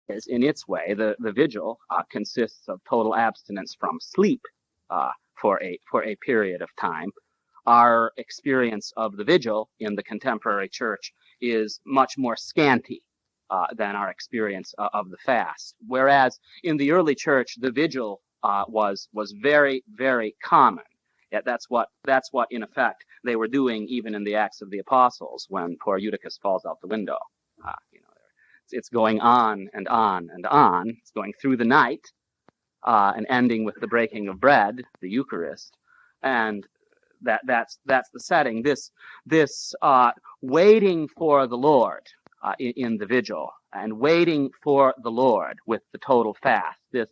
is in its way. The vigil consists of total abstinence from sleep for a period of time. Our experience of the vigil in the contemporary church is much more scanty than our experience of the fast. Whereas in the early church, the vigil was very, very common. Yeah, that's what in effect they were doing even in the Acts of the Apostles when poor Eutychus falls out the window. It's going on and on and on. It's going through the night and ending with the breaking of bread, the Eucharist, and that's the setting. This waiting for the Lord in the vigil and waiting for the Lord with the total fast. This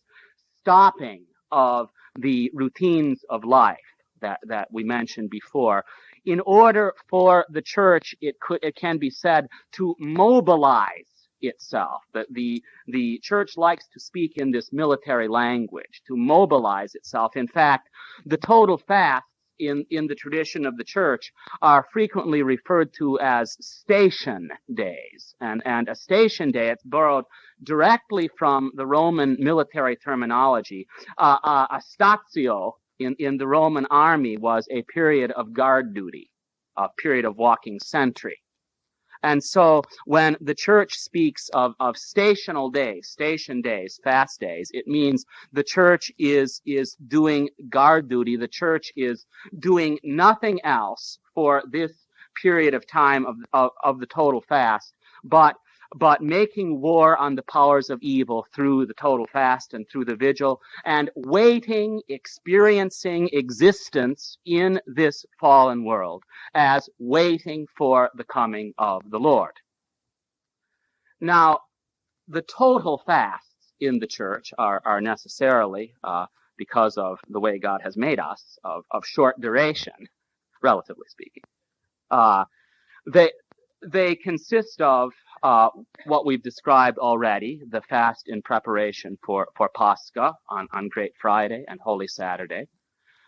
stopping of the routines of life that we mentioned before, in order for the church, it can be said, to mobilize itself. That the church likes to speak in this military language, to mobilize itself. In fact, the total fasts in the tradition of the church are frequently referred to as station days. And a station day, it's borrowed directly from the Roman military terminology. A statio in the Roman army was a period of guard duty, a period of walking sentry. And so when the church speaks of stational days, station days, fast days, it means the church is doing guard duty. The church is doing nothing else for this period of time of the total fast, but making war on the powers of evil through the total fast and through the vigil, and waiting, experiencing existence in this fallen world as waiting for the coming of the Lord. Now, the total fasts in the church are necessarily, because of the way God has made us, of short duration, relatively speaking. They consist of what we've described already, the fast in preparation for Pascha on Great Friday and Holy Saturday.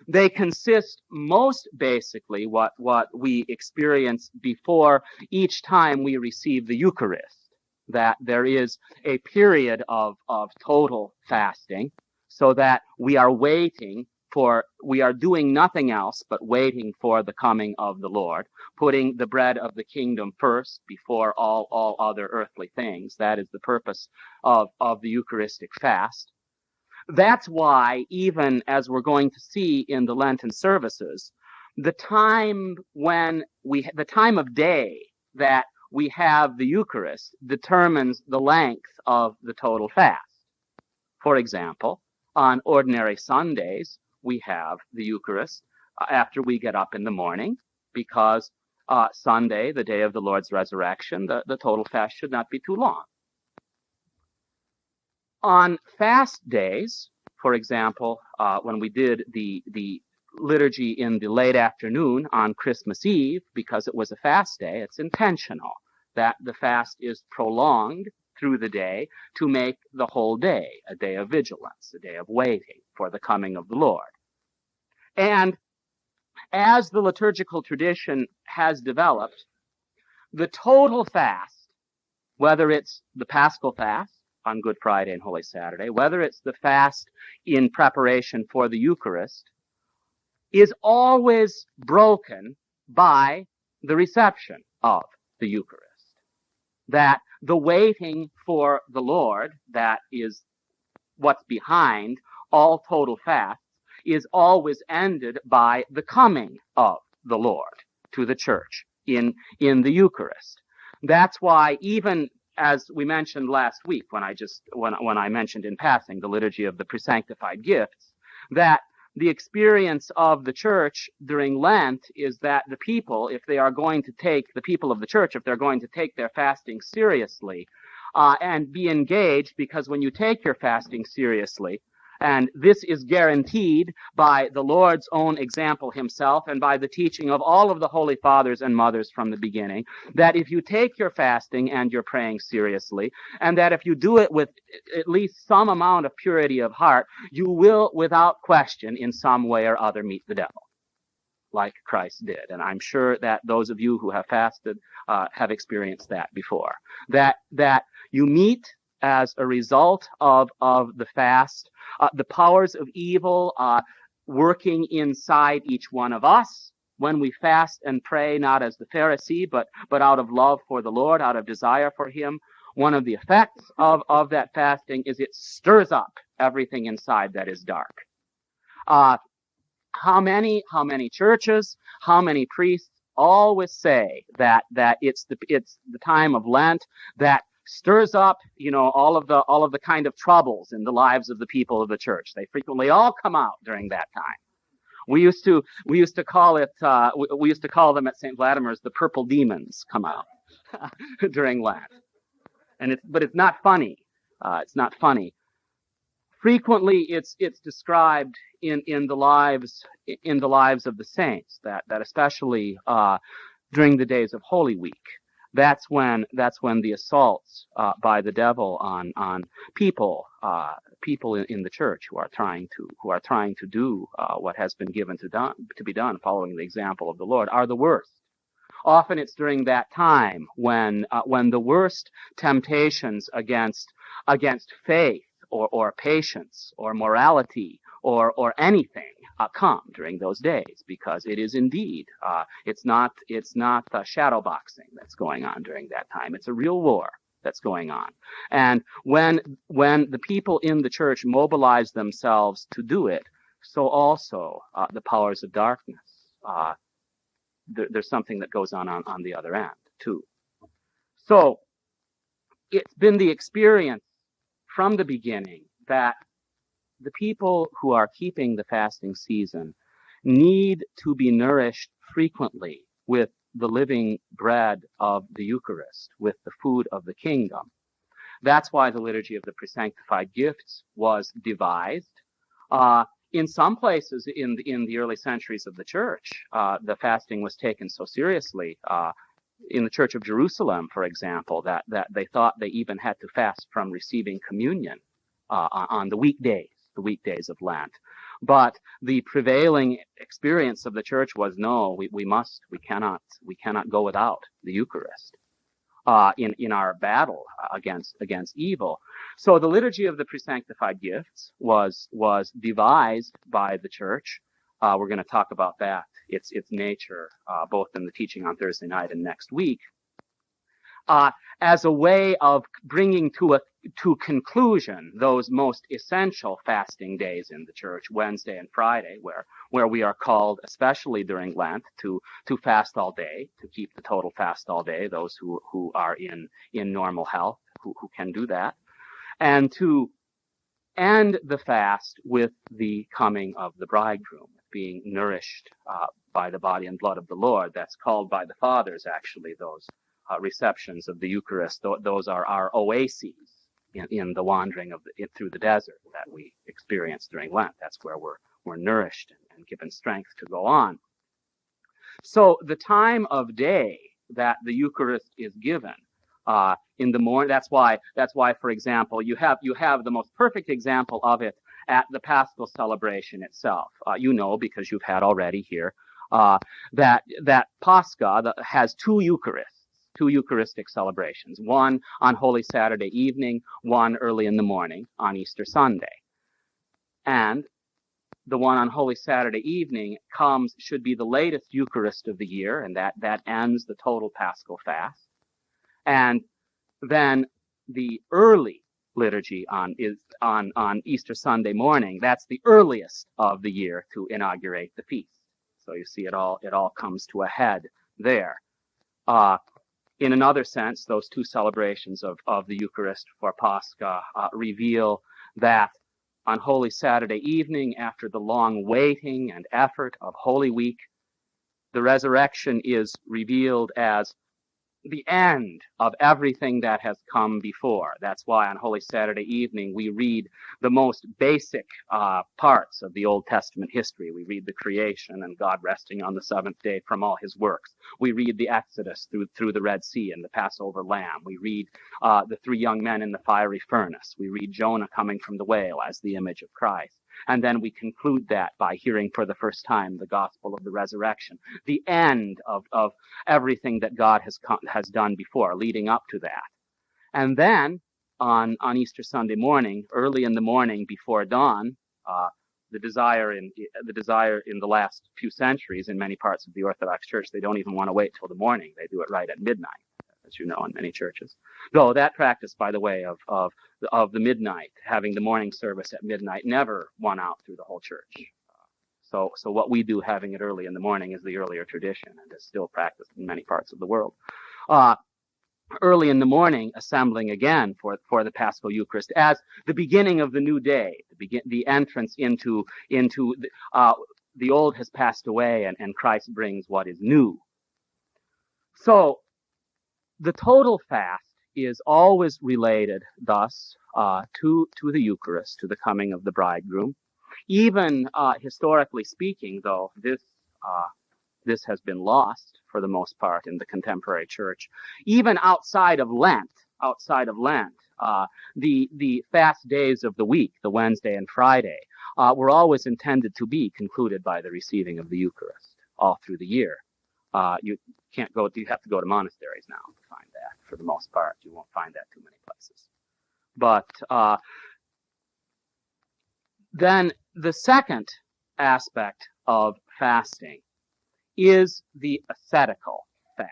They consist most basically what we experience before each time we receive the Eucharist, that there is a period of total fasting, so that we are doing nothing else but waiting for the coming of the Lord, putting the bread of the kingdom first before all other earthly things. That is the purpose of the Eucharistic fast. That's why, even as we're going to see in the Lenten services, the time of day that we have the Eucharist determines the length of the total fast. For example, on ordinary Sundays, we have the Eucharist after we get up in the morning, because Sunday, the day of the Lord's resurrection, the total fast should not be too long. On fast days, for example, when we did the liturgy in the late afternoon on Christmas Eve, because it was a fast day, it's intentional that the fast is prolonged through the day to make the whole day a day of vigilance, a day of waiting for the coming of the Lord. And as the liturgical tradition has developed, the total fast, whether it's the Paschal fast on Good Friday and Holy Saturday, whether it's the fast in preparation for the Eucharist, is always broken by the reception of the Eucharist. That the waiting for the Lord, that is what's behind all total fasts, is always ended by the coming of the Lord to the church in the Eucharist. That's why, even as we mentioned last week, when I mentioned in passing the liturgy of the presanctified gifts, that the experience of the church during Lent is that the people of the church, if they're going to take their fasting seriously and be engaged, because when you take your fasting seriously, and this is guaranteed by the Lord's own example himself and by the teaching of all of the Holy Fathers and Mothers from the beginning, that if you take your fasting and your praying seriously, and that if you do it with at least some amount of purity of heart, you will, without question, in some way or other, meet the devil, like Christ did. And I'm sure that those of you who have fasted have experienced that before. That you meet as a result of the fast, the powers of evil working inside each one of us when we fast and pray, not as the Pharisee, but out of love for the Lord, out of desire for Him. One of the effects of that fasting is it stirs up everything inside that is dark. How many churches, how many priests always say that it's the time of Lent that stirs up, all of the kind of troubles in the lives of the people of the church. They frequently all come out during that time. We used to call it we used to call them at St. Vladimir's the purple demons come out during Lent, but it's not funny. It's not funny. Frequently, it's described in the lives of the saints that especially during the days of Holy Week, that's when the assaults by the devil on people in the church who are trying to do what has been given to be done, following the example of the Lord, are the worst. Often it's during that time when the worst temptations against faith or patience or morality or anything come during those days, because it is indeed it's not shadow boxing that's going on during that time. It's a real war that's going on. And when the people in the church mobilize themselves to do it, so also the powers of darkness. There's something that goes on the other end too. So it's been the experience from the beginning that the people who are keeping the fasting season need to be nourished frequently with the living bread of the Eucharist, with the food of the kingdom. That's why the liturgy of the presanctified gifts was devised. In some places in the early centuries of the church, the fasting was taken so seriously. In the Church of Jerusalem, for example, that they thought they even had to fast from receiving communion on the weekdays of Lent. But the prevailing experience of the church was no, we cannot go without the Eucharist in our battle against evil. So the liturgy of the presanctified gifts was devised by the church. We're going to talk about that, its nature, both in the teaching on Thursday night and next week, as a way of bringing to conclusion those most essential fasting days in the church, Wednesday and Friday, where we are called, especially during Lent, to fast all day, to keep the total fast all day, those who are in normal health, who can do that, and to end the fast with the coming of the bridegroom, being nourished by the body and blood of the Lord. That's called by the fathers, actually, those receptions of the Eucharist. Those are our oases in the wandering through the desert that we experience during Lent. That's where we're nourished and given strength to go on. So the time of day that the Eucharist is given in the morning, that's why, for example, you have the most perfect example of it at the Paschal celebration itself. Because you've had already here, that Pascha has two Eucharistic celebrations, one on Holy Saturday evening, one early in the morning on Easter Sunday. And the one on Holy Saturday evening should be the latest Eucharist of the year, and that ends the total Paschal fast. And then the early liturgy on Easter Sunday morning, that's the earliest of the year to inaugurate the feast. So you see it all comes to a head there. In another sense, those two celebrations of the Eucharist for Pascha reveal that on Holy Saturday evening, after the long waiting and effort of Holy Week, the resurrection is revealed as the end of everything that has come before. That's why on Holy Saturday evening we read the most basic parts of the Old Testament history. We read the creation and God resting on the seventh day from all his works. We read the Exodus through the Red Sea and the Passover lamb. We read the three young men in the fiery furnace. We read Jonah coming from the whale as the image of Christ. And then we conclude that by hearing for the first time the gospel of the resurrection, the end of everything that God has done before, leading up to that. And then on Easter Sunday morning, early in the morning before dawn. The desire in the last few centuries in many parts of the Orthodox Church, they don't even want to wait till the morning. They do it right at midnight, as you know, in many churches. Though that practice, by the way, of the midnight, having the morning service at midnight, never won out through the whole church. So what we do, having it early in the morning, is the earlier tradition and is still practiced in many parts of the world. Early in the morning, assembling again for the Paschal Eucharist as the beginning of the new day, the entrance into the old has passed away and Christ brings what is new. So the total fast is always related thus to the Eucharist, to the coming of the bridegroom. Even historically speaking, though, this has been lost for the most part in the contemporary church. Even outside of Lent, the fast days of the week, the Wednesday and Friday, were always intended to be concluded by the receiving of the Eucharist all through the year. You can't go. You have to go to monasteries now to find that. For the most part, you won't find that too many places. But then the second aspect of fasting is the ascetical fast.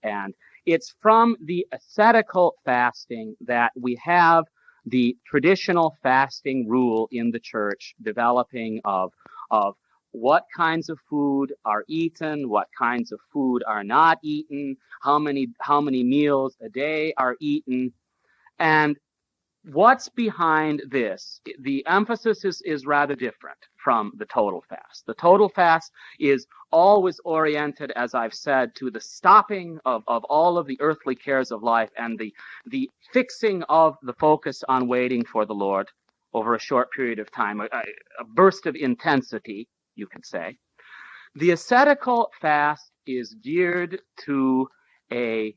And it's from the ascetical fasting that we have the traditional fasting rule in the church developing of what kinds of food are eaten, what kinds of food are not eaten, how many meals a day are eaten. And what's behind this? The emphasis is rather different from the total fast. The total fast is always oriented, as I've said, to the stopping of all of the earthly cares of life and the fixing of the focus on waiting for the Lord over a short period of time, a burst of intensity, you could say. The ascetical fast is geared to a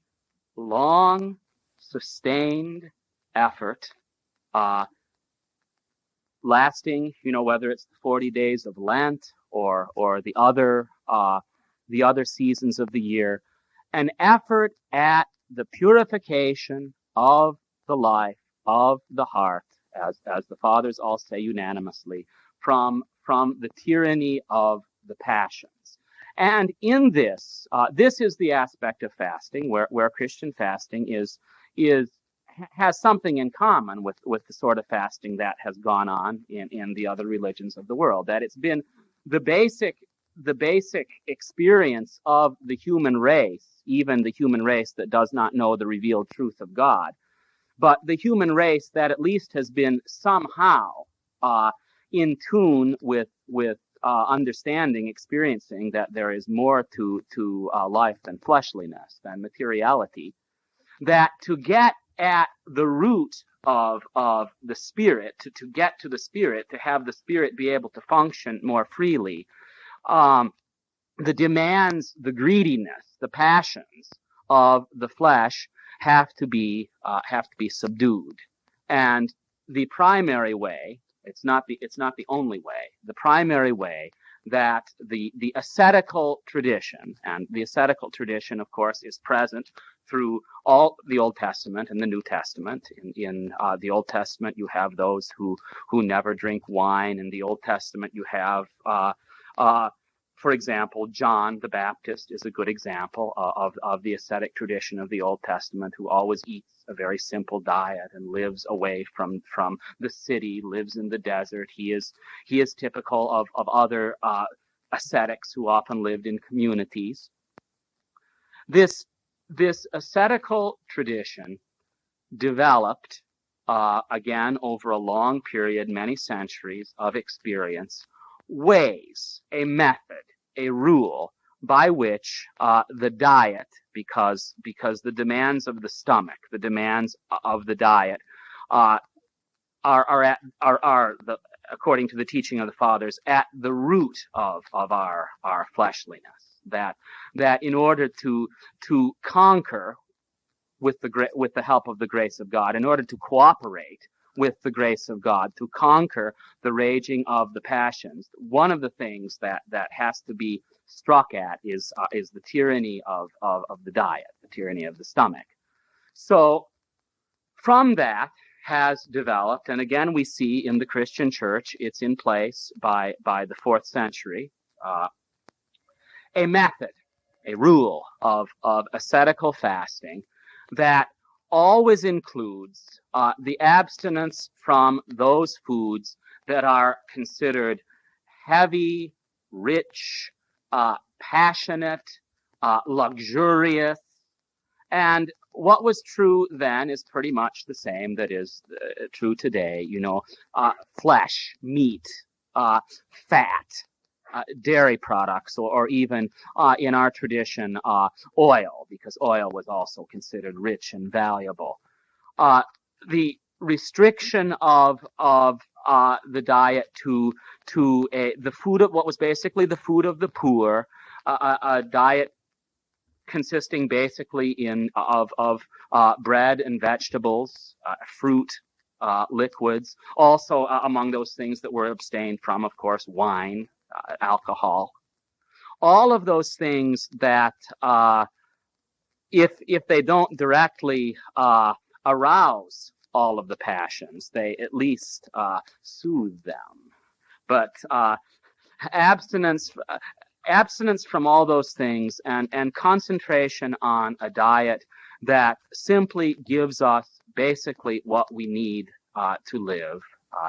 long, sustained effort, lasting, whether it's the 40 days of Lent or the other seasons of the year, an effort at the purification of the life, of the heart, as the fathers all say unanimously, from the tyranny of the passions. And in this, this is the aspect of fasting where Christian fasting has something in common with the sort of fasting that has gone on in the other religions of the world, that it's been the basic experience of the human race, even the human race that does not know the revealed truth of God, but the human race that at least has been somehow in tune with understanding, experiencing that there is more to life than fleshliness, than materiality, that to get at the root of the Spirit, to get to the Spirit, to have the Spirit be able to function more freely, the demands, the greediness, the passions of the flesh have to be subdued. And the primary way, it's not the only way, the primary way that the ascetical tradition, and the ascetical tradition, of course, is present through all the Old Testament and the New Testament. In the Old Testament, you have those who never drink wine. In the Old Testament, you have, for example, John the Baptist is a good example of the ascetic tradition of the Old Testament, who always eats a very simple diet and lives away from the city, lives in the desert. He is typical of other ascetics who often lived in communities. This ascetical tradition developed, again, over a long period, many centuries of experience, ways, a method, a rule by which the diet, because the demands of the stomach, the demands of the diet, are according to the teaching of the fathers, at the root of our fleshliness. That in order to conquer with the help of the grace of God, in order to cooperate with the grace of God, to conquer the raging of the passions, one of the things that has to be struck at is the tyranny of the diet, the tyranny of the stomach. So From that has developed, and again we see in the Christian church, it's in place by the 4th century, a method, a rule of ascetical fasting that always includes the abstinence from those foods that are considered heavy, rich, passionate, luxurious. And what was true then is pretty much the same that is true today. Flesh, meat, fat, dairy products, or even in our tradition, oil, because oil was also considered rich and valuable. The restriction of the diet to the food of what was basically the food of the poor, a diet consisting basically of bread and vegetables, fruit, liquids. Also among those things that were abstained from, of course, wine, alcohol. All of those things that, if they don't directly arouse all of the passions, they at least soothe them. But abstinence from all those things and concentration on a diet that simply gives us basically what we need to live.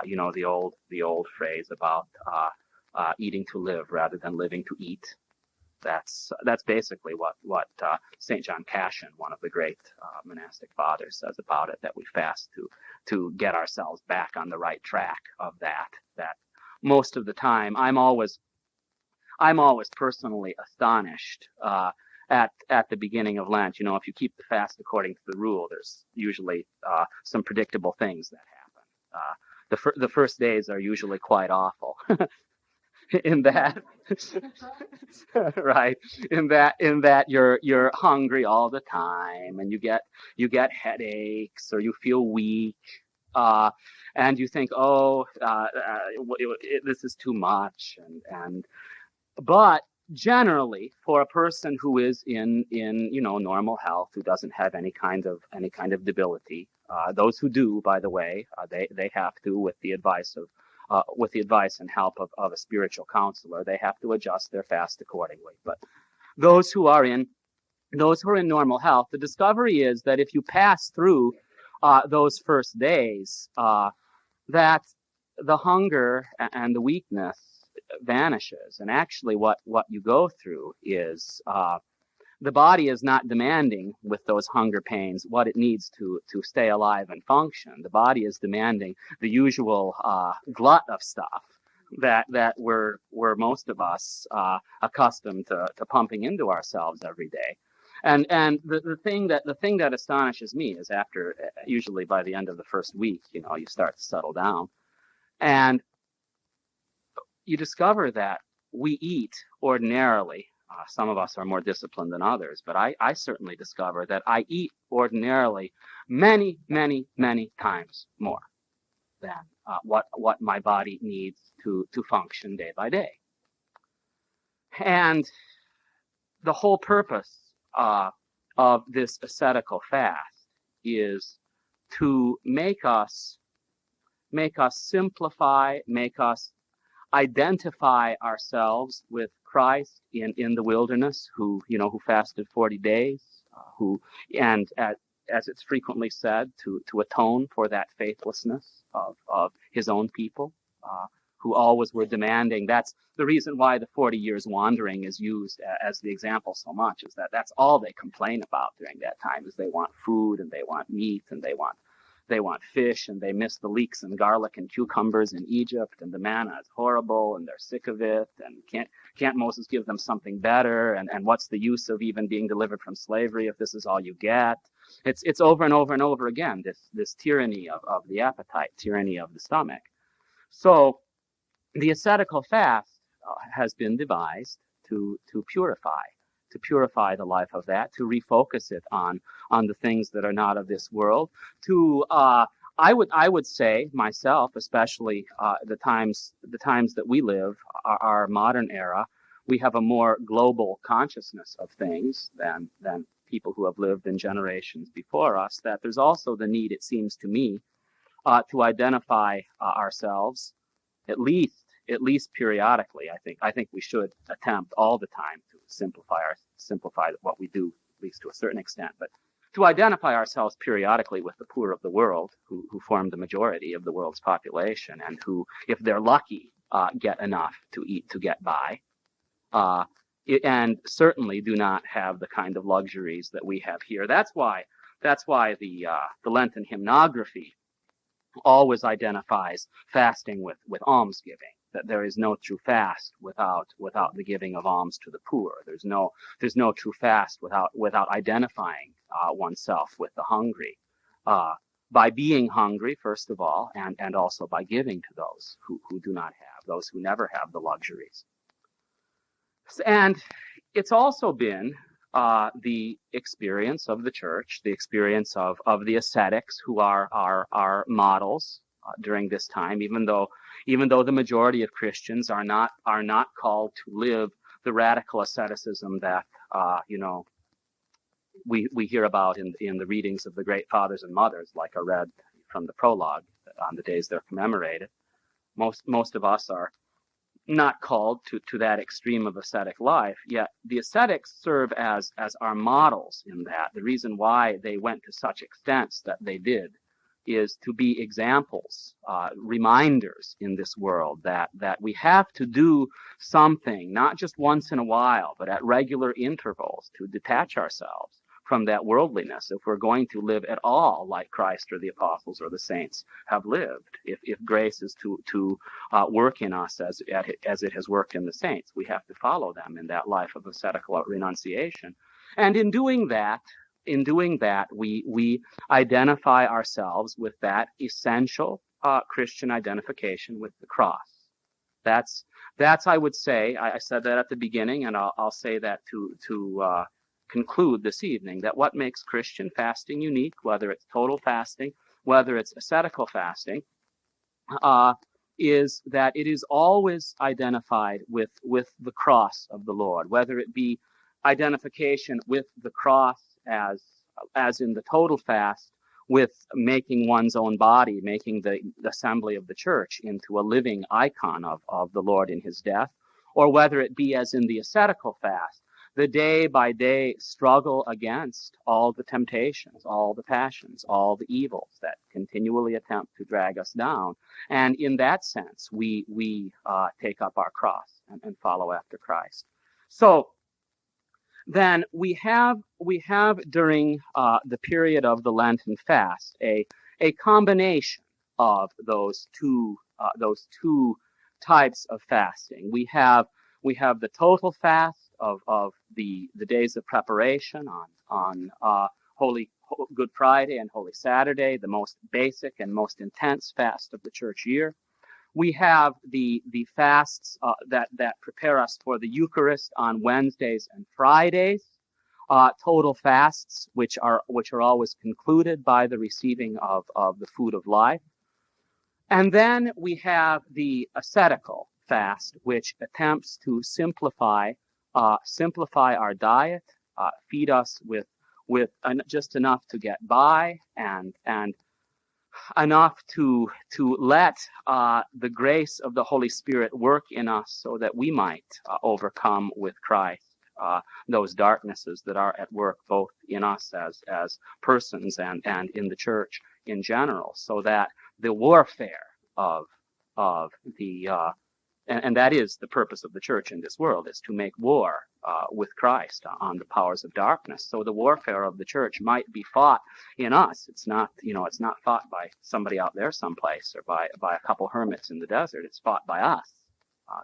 The old phrase about eating to live rather than living to eat. That's basically what St. John Cassian, one of the great monastic fathers, says about it, that we fast to get ourselves back on the right track of that. That most of the time, I'm always personally astonished at the beginning of Lent. If you keep the fast according to the rule, there's usually some predictable things that happen. The first days are usually quite awful. In that, right? In that you're hungry all the time, and you get headaches, or you feel weak, and you think, this is too much, but generally, for a person who is in normal health, who doesn't have any kind of debility, those who do, by the way, they have to, with the advice and help of a spiritual counselor, they have to adjust their fast accordingly. But those who are in normal health, the discovery is that if you pass through those first days, that the hunger and the weakness vanishes. And actually what you go through is the body is not demanding with those hunger pains what it needs to stay alive and function. The body is demanding the usual glut of stuff that we're most of us accustomed to pumping into ourselves every day. And the thing that astonishes me is after, usually by the end of the first week, you start to settle down, and you discover that we eat ordinarily. Some of us are more disciplined than others, but I certainly discover that I eat ordinarily many, many, many times more than what my body needs to function day by day. And the whole purpose of this ascetical fast is to make us simplify, make us identify ourselves with Christ in the wilderness, who fasted 40 days, and as it's frequently said, to atone for that faithlessness of his own people, who always were demanding. That's the reason why the 40 years wandering is used as the example so much, is that that's all they complain about during that time, is they want food, and they want meat, and they want fish, and they miss the leeks and garlic and cucumbers in Egypt, and the manna is horrible, and they're sick of it, and can't Moses give them something better? And what's the use of even being delivered from slavery if this is all you get? It's over and over and over again, this tyranny of the appetite, tyranny of the stomach. So the ascetical fast has been devised to purify the life of that, to refocus it on the things that are not of this world, to I would say myself, especially the times that we live, our modern era, we have a more global consciousness of things than people who have lived in generations before us, that there's also the need, it seems to me, to identify ourselves at least periodically. I think we should attempt all the time to simplify what we do, at least to a certain extent, but to identify ourselves periodically with the poor of the world, who form the majority of the world's population, and who, if they're lucky, get enough to eat to get by, and certainly do not have the kind of luxuries that we have here. That's why the Lenten hymnography always identifies fasting with almsgiving. That there is no true fast without the giving of alms to the poor. There's no true fast without identifying oneself with the hungry, by being hungry first of all, and also by giving to those who do not have, those who never have the luxuries. And it's also been the experience of the church, the experience of the ascetics, who are our models during this time, even though the majority of Christians are not called to live the radical asceticism that we hear about in the readings of the great fathers and mothers, like I read from the prologue on the days they're commemorated. Most of us are not called to that extreme of ascetic life, yet the ascetics serve as our models in that. The reason why they went to such extents that they did is to be examples, reminders in this world that we have to do something, not just once in a while, but at regular intervals, to detach ourselves from that worldliness if we're going to live at all like Christ or the apostles or the saints have lived. If grace is to work in us as it has worked in the saints, we have to follow them in that life of ascetical renunciation. And in doing that, we identify ourselves with that essential Christian identification with the cross. That's I would say, I said that at the beginning, and I'll say that to conclude this evening, that what makes Christian fasting unique, whether it's total fasting, whether it's ascetical fasting, is that it is always identified with the cross of the Lord, whether it be identification with the cross as in the total fast, with making one's own body, making the assembly of the church into a living icon of the Lord in his death, or whether it be as in the ascetical fast, the day-by-day struggle against all the temptations, all the passions, all the evils that continually attempt to drag us down. And in that sense, we take up our cross and follow after Christ. So then we have during the period of the Lenten fast a combination of those two types of fasting. We have the total fast of the days of preparation on Holy Good Friday and Holy Saturday, the most basic and most intense fast of the church year. We have the fasts that prepare us for the Eucharist on Wednesdays and Fridays, total fasts which are always concluded by the receiving of the food of life. And then we have the ascetical fast, which attempts to simplify our diet, feed us with just enough to get by, and enough to let the grace of the Holy Spirit work in us so that we might overcome with Christ those darknesses that are at work both in us as persons and in the church in general, so that the warfare of the and that is the purpose of the church in this world, is to make war with Christ on the powers of darkness. So the warfare of the church might be fought in us. It's not fought by somebody out there someplace or by a couple hermits in the desert. It's fought by us.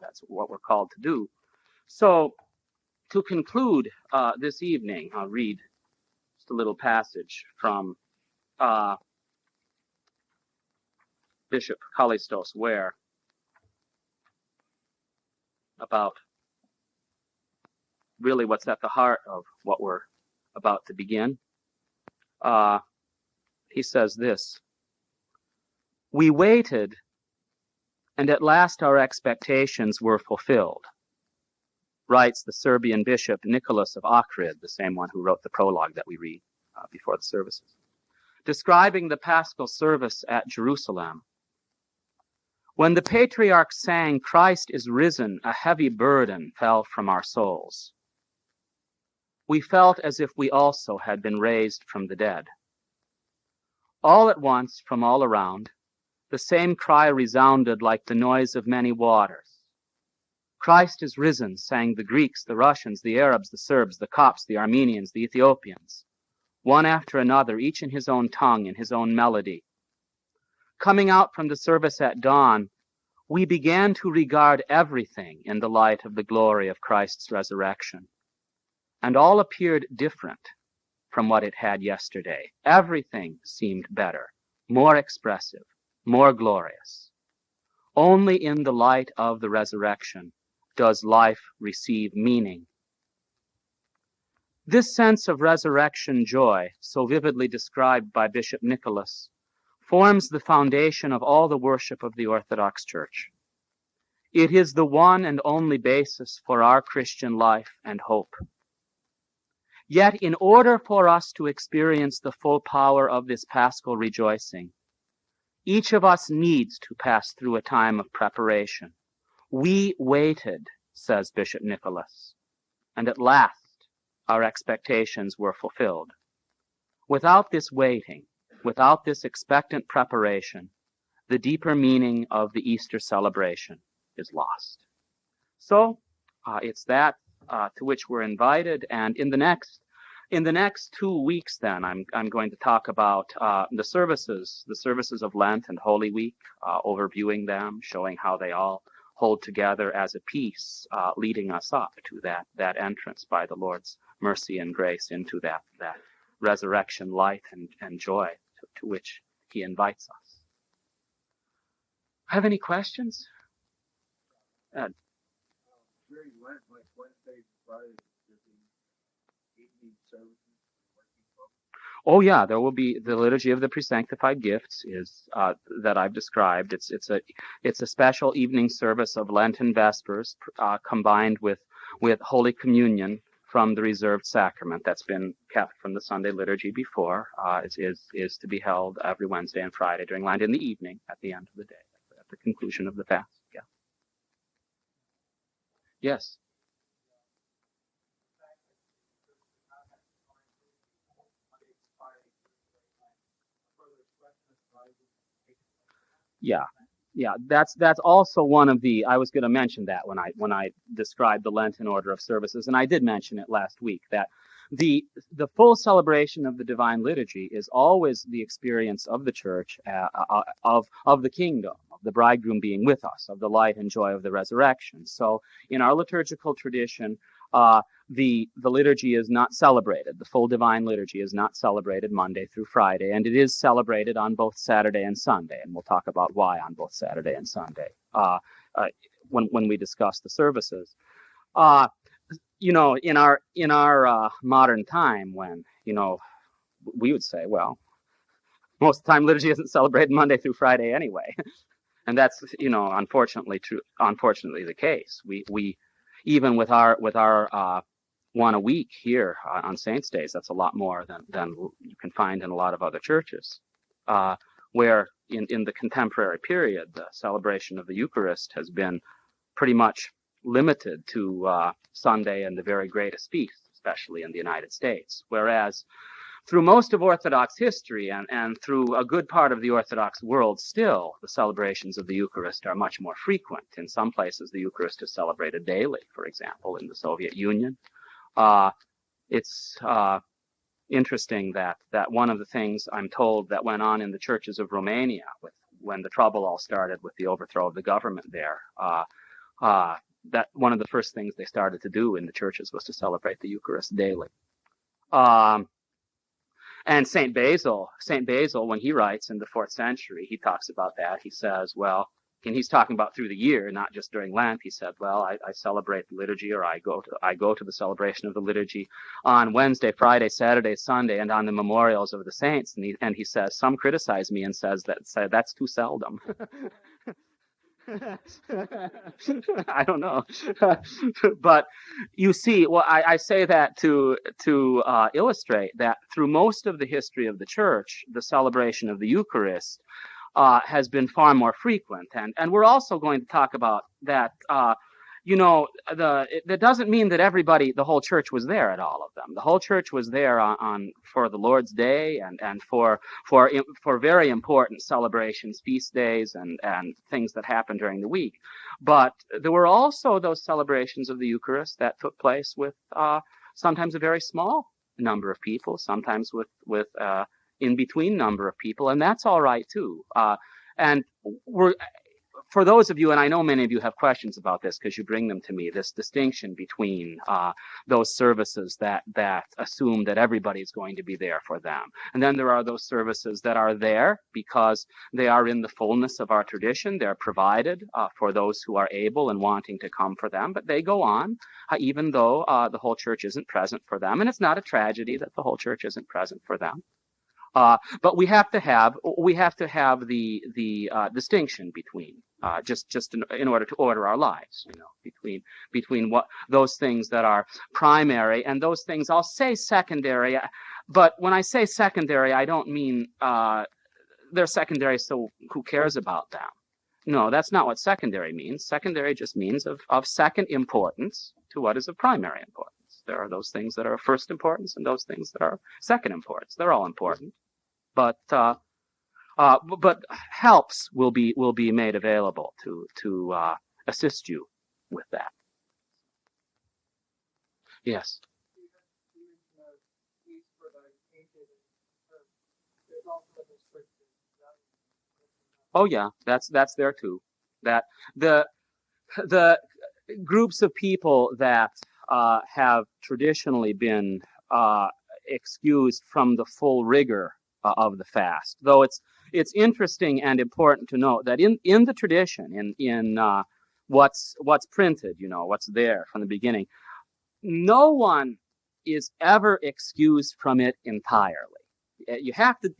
That's what we're called to do. So to conclude this evening, I'll read just a little passage from Bishop Callistos Ware about really what's at the heart of what we're about to begin. He says this: "We waited, and at last our expectations were fulfilled. writes the Serbian bishop Nicholas of Ohrid, the same one who wrote the prologue that we read before the services, describing the Paschal service at Jerusalem. When the patriarch sang, "Christ is risen," a heavy burden fell from our souls. We felt as if we also had been raised from the dead. All at once, from all around, the same cry resounded like the noise of many waters. "Christ is risen," sang the Greeks, the Russians, the Arabs, the Serbs, the Copts, the Armenians, the Ethiopians, one after another, each in his own tongue, in his own melody. Coming out from the service at dawn, we began to regard everything in the light of the glory of Christ's resurrection. And all appeared different from what it had yesterday. Everything seemed better, more expressive, more glorious. Only in the light of the resurrection does life receive meaning. This sense of resurrection joy, so vividly described by Bishop Nicholas, forms the foundation of all the worship of the Orthodox Church. It is the one and only basis for our Christian life and hope. Yet, in order for us to experience the full power of this Paschal rejoicing, each of us needs to pass through a time of preparation. We waited, says Bishop Nicholas, and at last our expectations were fulfilled. Without this waiting, without this expectant preparation, the deeper meaning of the Easter celebration is lost. So it's that to which we're invited, and in the next 2 weeks, then I'm going to talk about the services of Lent and Holy Week, overviewing them, showing how they all hold together as a piece, leading us up to that entrance by the Lord's mercy and grace into that resurrection light and joy to which He invites us. Have any questions? Ed. During Lent, like Wednesday, Friday, evening services. Oh yeah, there will be the liturgy of the presanctified gifts is that I've described. It's a special evening service of Lenten Vespers combined with Holy Communion from the reserved sacrament that's been kept from the Sunday liturgy before. Is to be held every Wednesday and Friday during Lent in the evening at the end of the day, at the conclusion of the fast. Yeah. Yes. Yeah, that's also one of the. I was going to mention that when I described the Lenten order of services, and I did mention it last week, that the full celebration of the divine liturgy is always the experience of the Church of the kingdom, of the bridegroom being with us, of the light and joy of the resurrection. So in our liturgical tradition, the liturgy is not celebrated. The full divine liturgy is not celebrated Monday through Friday, and it is celebrated on both Saturday and Sunday, and we'll talk about why on both Saturday and Sunday when we discuss the services. In our modern time, when we would say, well, most of the time liturgy isn't celebrated Monday through Friday anyway, and that's unfortunately the case. We even with our one a week here on Saints' Days, that's a lot more than you can find in a lot of other churches, where in the contemporary period, the celebration of the Eucharist has been pretty much limited to Sunday and the very greatest feasts, especially in the United States. Whereas through most of Orthodox history and through a good part of the Orthodox world still, the celebrations of the Eucharist are much more frequent. In some places, the Eucharist is celebrated daily, for example, in the Soviet Union. It's interesting that one of the things I'm told that went on in the churches of Romania when the trouble all started with the overthrow of the government there, that one of the first things they started to do in the churches was to celebrate the Eucharist daily. And Saint Basil, when he writes in the 4th century, he talks about that. He says, well, and he's talking about through the year, not just during Lent. He said, well, I celebrate the liturgy, or I go to the celebration of the liturgy on Wednesday, Friday, Saturday, Sunday, and on the memorials of the saints. And he says, some criticize me and says that's too seldom. I don't know. But you see, well, I say that to illustrate that through most of the history of the church, the celebration of the Eucharist has been far more frequent. And we're also going to talk about that. That doesn't mean that everybody, the whole church was there at all of them. The whole church was there on for the Lord's Day and for very important celebrations, feast days, and things that happened during the week. But there were also those celebrations of the Eucharist that took place with sometimes a very small number of people, sometimes with in between number of people, and that's all right too. And we're for those of you, and I know many of you have questions about this because you bring them to me, this distinction between those services that assume that everybody's going to be there for them. And then there are those services that are there because they are in the fullness of our tradition. They're provided for those who are able and wanting to come for them, but they go on even though the whole church isn't present for them. And it's not a tragedy that the whole church isn't present for them. But we have to have the distinction between just in order to order our lives, between what those things that are primary and those things I'll say secondary. But when I say secondary, I don't mean they're secondary, so who cares about them? No, that's not what secondary means. Secondary just means of second importance to what is of primary importance. There are those things that are of first importance and those things that are of second importance. They're all important, but helps will be made available to assist you with that. Yes. Oh yeah, that's there too. That the groups of people that have traditionally been excused from the full rigor of the fast. Though it's interesting and important to note that in the tradition, in what's printed, what's there from the beginning, no one is ever excused from it entirely. You have to,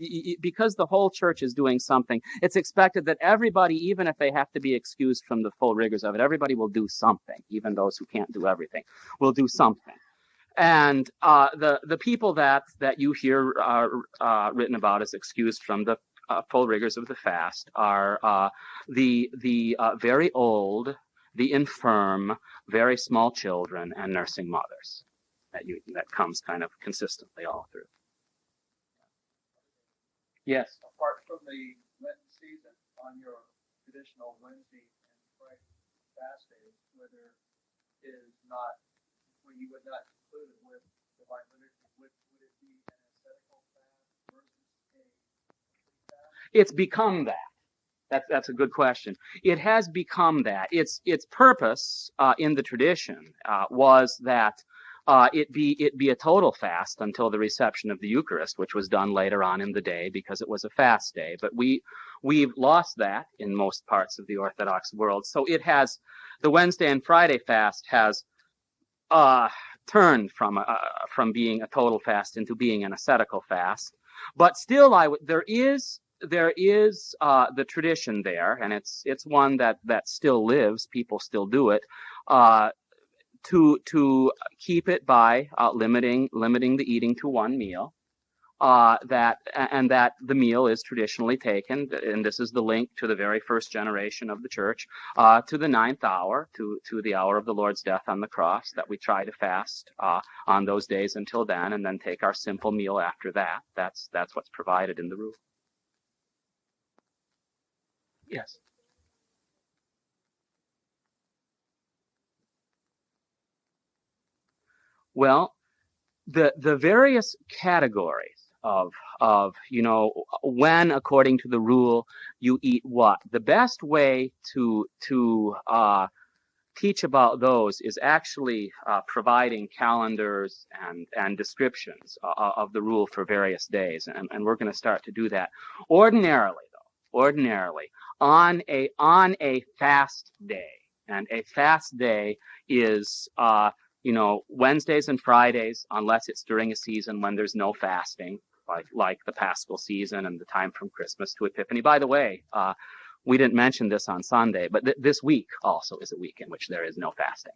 because the whole church is doing something, it's expected that everybody, even if they have to be excused from the full rigors of it, everybody will do something. Even those who can't do everything will do something. And the people that you hear written about as excused from the full rigors of the fast are the very old, the infirm, very small children, and nursing mothers. That comes kind of consistently all through. Yes. Apart from the Lenten season, on your traditional Wednesday and Friday fast days, where you would not include it with divine liturgy, would it be an ascetical fast versus a fast? It's become that. That's a good question. It has become that. Its purpose in the tradition was that it be a total fast until the reception of the Eucharist, which was done later on in the day because it was a fast day. But we've lost that in most parts of the Orthodox world. So it has, the Wednesday and Friday fast has turned from being a total fast into being an ascetical fast. But still, there is the tradition there, and it's one that still lives. People still do it. To keep it by limiting the eating to one meal, that the meal is traditionally taken, and this is the link to the very first generation of the church, to the 9th hour, to the hour of the Lord's death on the cross, that we try to fast on those days until then, and then take our simple meal after that. That's what's provided in the rule. Yes. Well, the various categories of when, according to the rule, you eat what. The best way to teach about those is actually providing calendars and descriptions of the rule for various days, and we're going to start to do that. Ordinarily, on a fast day, and a fast day is Wednesdays and Fridays, unless it's during a season when there's no fasting, like the Paschal season and the time from Christmas to Epiphany. By the way, We didn't mention this on Sunday, but this week also is a week in which there is no fasting.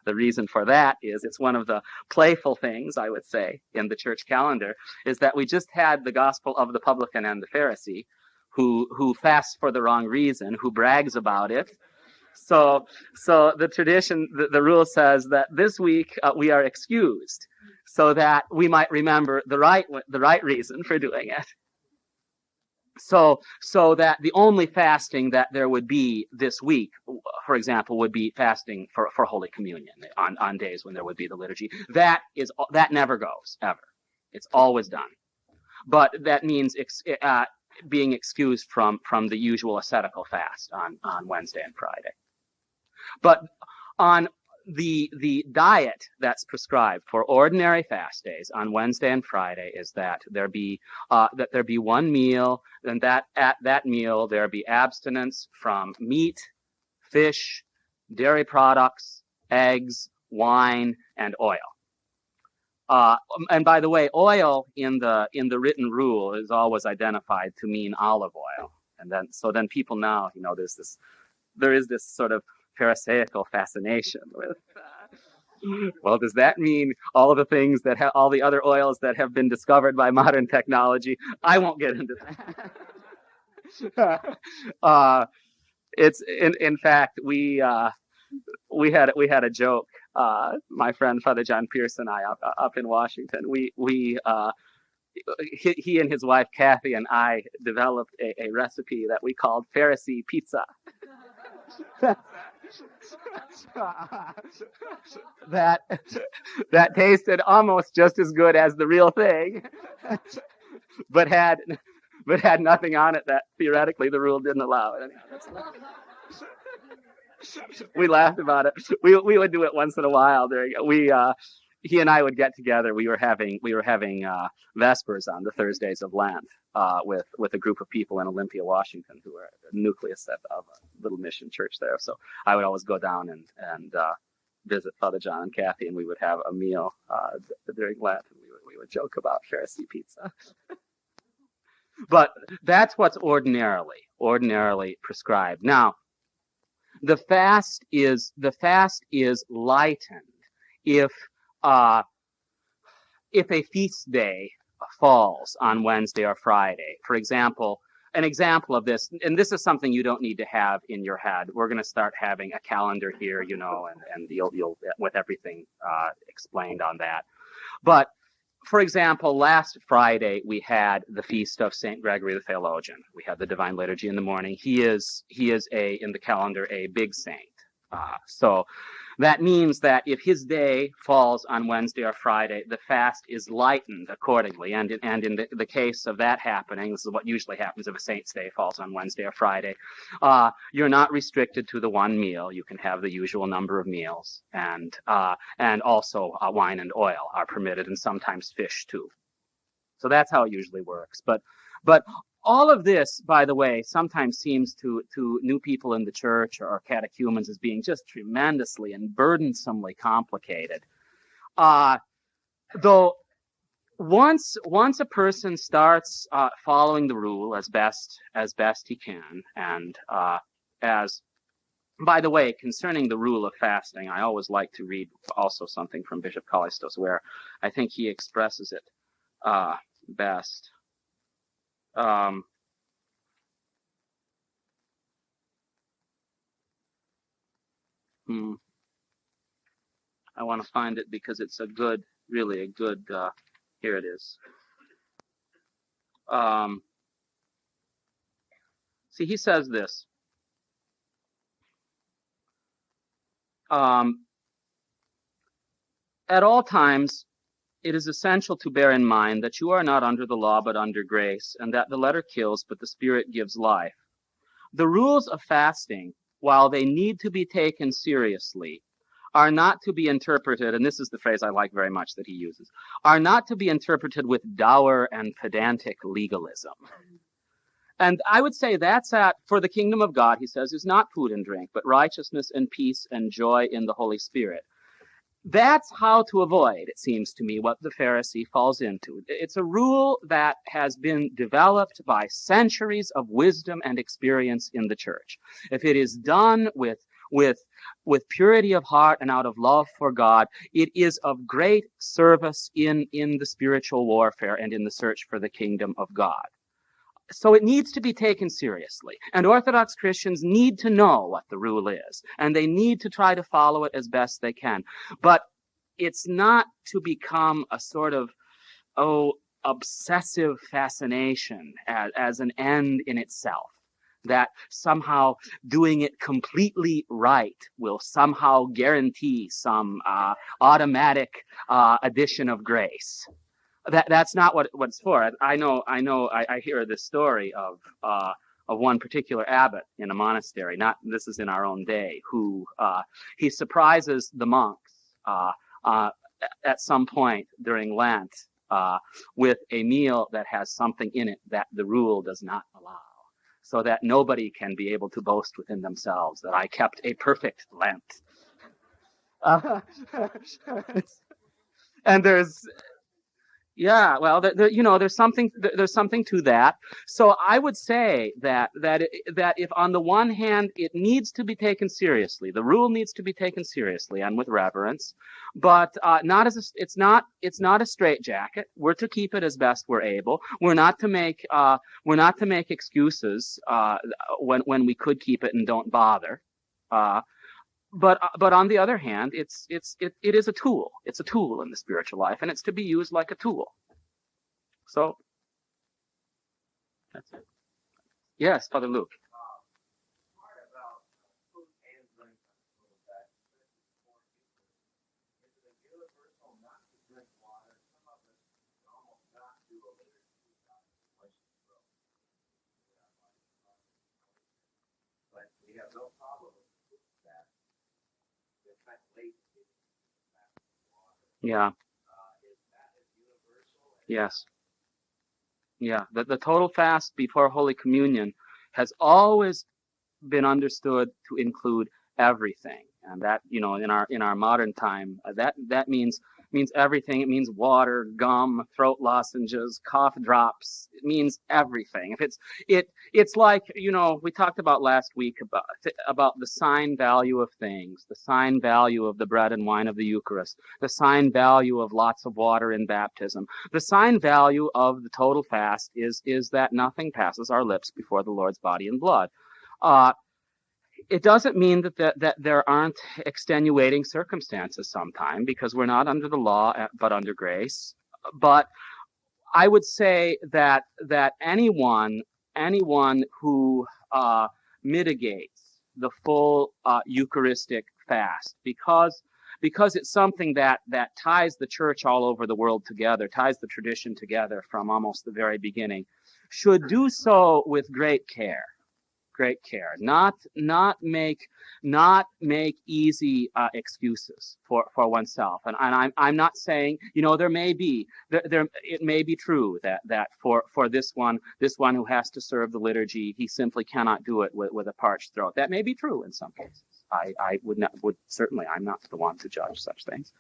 The reason for that is it's one of the playful things, I would say, in the church calendar, is that we just had the gospel of the publican and the Pharisee, who fasts for the wrong reason, who brags about it. So the tradition, the rule says that this week we are excused, so that we might remember the right reason for doing it. So that the only fasting that there would be this week, for example, would be fasting for Holy Communion on days when there would be the liturgy. That never goes, ever. It's always done. But that means being excused from the usual ascetical fast on Wednesday and Friday. But on the diet that's prescribed for ordinary fast days on Wednesday and Friday is that there be one meal, and that at that meal there be abstinence from meat, fish, dairy products, eggs, wine, and oil. And by the way, oil in the written rule is always identified to mean olive oil, and then people now, there is this sort of Pharisaical fascination with, well, does that mean all of the things that all the other oils that have been discovered by modern technology? I won't get into that. It's in fact we had a joke. My friend Father John Pierce and I up in Washington. He and his wife Kathy and I developed a recipe that we called Pharisee pizza. that tasted almost just as good as the real thing, but had nothing on it that theoretically the rule didn't allow it. We laughed about it. We would do it once in a while. He and I would get together. We were having Vespers on the Thursdays of Lent with a group of people in Olympia, Washington, who are the nucleus of a little mission church there. So I would always go down and visit Father John and Kathy, and we would have a meal during Lent, and we would joke about Pharisee pizza. But that's what's ordinarily prescribed. Now, the fast is lightened if a feast day falls on Wednesday or Friday. For example, an example of this, and this is something you don't need to have in your head. We're going to start having a calendar here, and you'll with everything explained on that. But for example, last Friday we had the feast of Saint Gregory the Theologian. We had the Divine Liturgy in the morning. He is in the calendar a big saint. So that means that if his day falls on Wednesday or Friday, the fast is lightened accordingly. And in the case of that happening, this is what usually happens if a saint's day falls on Wednesday or Friday. You're not restricted to the one meal. You can have the usual number of meals, and also wine and oil are permitted, and sometimes fish too. So that's how it usually works. But all of this, by the way, sometimes seems to new people in the church or catechumens as being just tremendously and burdensomely complicated. Though once a person starts following the rule as best he can, and as by the way, concerning the rule of fasting, I always like to read also something from Bishop Callistos, where I think he expresses it best. I want to find it because it's really a good, here it is. See, he says this. At all times, it is essential to bear in mind that you are not under the law but under grace, and that the letter kills but the Spirit gives life. The rules of fasting, while they need to be taken seriously, are not to be interpreted, and this is the phrase I like very much that he uses, are not to be interpreted with dour and pedantic legalism. And I would say for the kingdom of God, he says, is not food and drink, but righteousness and peace and joy in the Holy Spirit. That's how to avoid, it seems to me, what the Pharisee falls into. It's a rule that has been developed by centuries of wisdom and experience in the church. If it is done with purity of heart and out of love for God, it is of great service in the spiritual warfare and in the search for the kingdom of God. So it needs to be taken seriously. And Orthodox Christians need to know what the rule is, and they need to try to follow it as best they can. But it's not to become a sort of, obsessive fascination as an end in itself, that somehow doing it completely right will somehow guarantee some automatic addition of grace. That's not what it's for. I hear this story of one particular abbot in a monastery. This is in our own day, who he surprises the monks at some point during Lent with a meal that has something in it that the rule does not allow, so that nobody can be able to boast within themselves that I kept a perfect Lent. And there's there's something to that. So I would say that if on the one hand it needs to be taken seriously, the rule needs to be taken seriously and with reverence, but it's not a straitjacket. We're to keep it as best we're able. We're not to make excuses when we could keep it and don't bother. But on the other hand, it is a tool. It's a tool in the spiritual life, and it's to be used like a tool. So that's it. Yes, Father Luke. Part about food and drink on the back, is it a universal not to drink water? Some of us can almost not do a liturgy without moistening the throat. But we have no problem with that. It's kind of late to get water. Yeah. Is that universal? Yes. Yeah. The total fast before Holy Communion has always been understood to include everything, and that in our modern time that means everything. It means water, gum, throat lozenges, cough drops. It means everything. If it's like we talked about last week about the sign value of things, the sign value of the bread and wine of the Eucharist, the sign value of lots of water in baptism. The sign value of the total fast is that nothing passes our lips before the Lord's body and blood. It doesn't mean that there aren't extenuating circumstances sometime, because we're not under the law but under grace. But I would say that anyone who mitigates the full Eucharistic fast, because it's something that ties the church all over the world together, ties the tradition together from almost the very beginning, should do so with great care. Great care, not make easy excuses for oneself. And I'm not saying it may be true that for this one who has to serve the liturgy, he simply cannot do it with a parched throat. That may be true in some cases. I would certainly, I'm not the one to judge such things.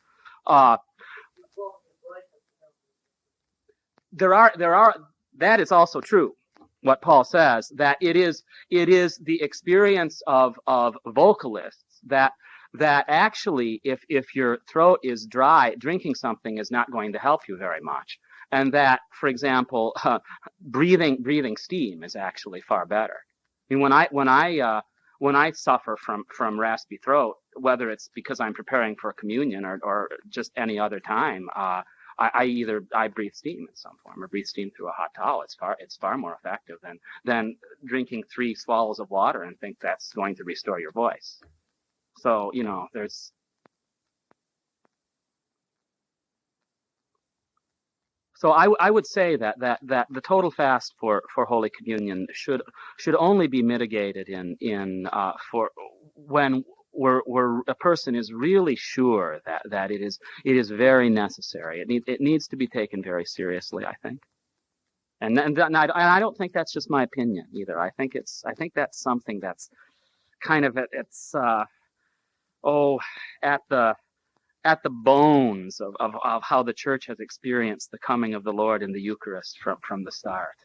There are that is also true. What Paul says, that it is the experience of vocalists that actually if your throat is dry, drinking something is not going to help you very much, and that, for example, breathing steam is actually far better. I mean, when I suffer from raspy throat, whether it's because I'm preparing for communion or just any other time, I breathe steam in some form, or breathe steam through a hot towel. It's far more effective than drinking 3 swallows of water and think that's going to restore your voice. So there's. So I would say that the total fast for Holy Communion should only be mitigated for when where a person is really sure that it is very necessary. It needs to be taken very seriously, I think. And I don't think that's just my opinion either. I think that's something that's kind of at at the bones of how the church has experienced the coming of the Lord in the Eucharist from the start.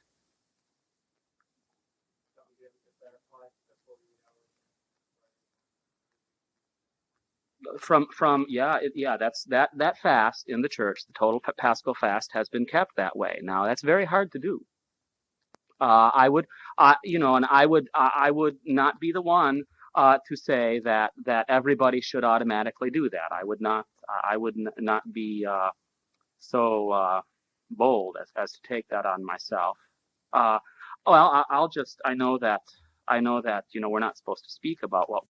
That's that fast in the church, the total Paschal fast, has been kept that way. Now that's very hard to do. I would, and I would not be the one to say that everybody should automatically do that. I would not be so bold as to take that on myself. Well, I know that we're not supposed to speak about what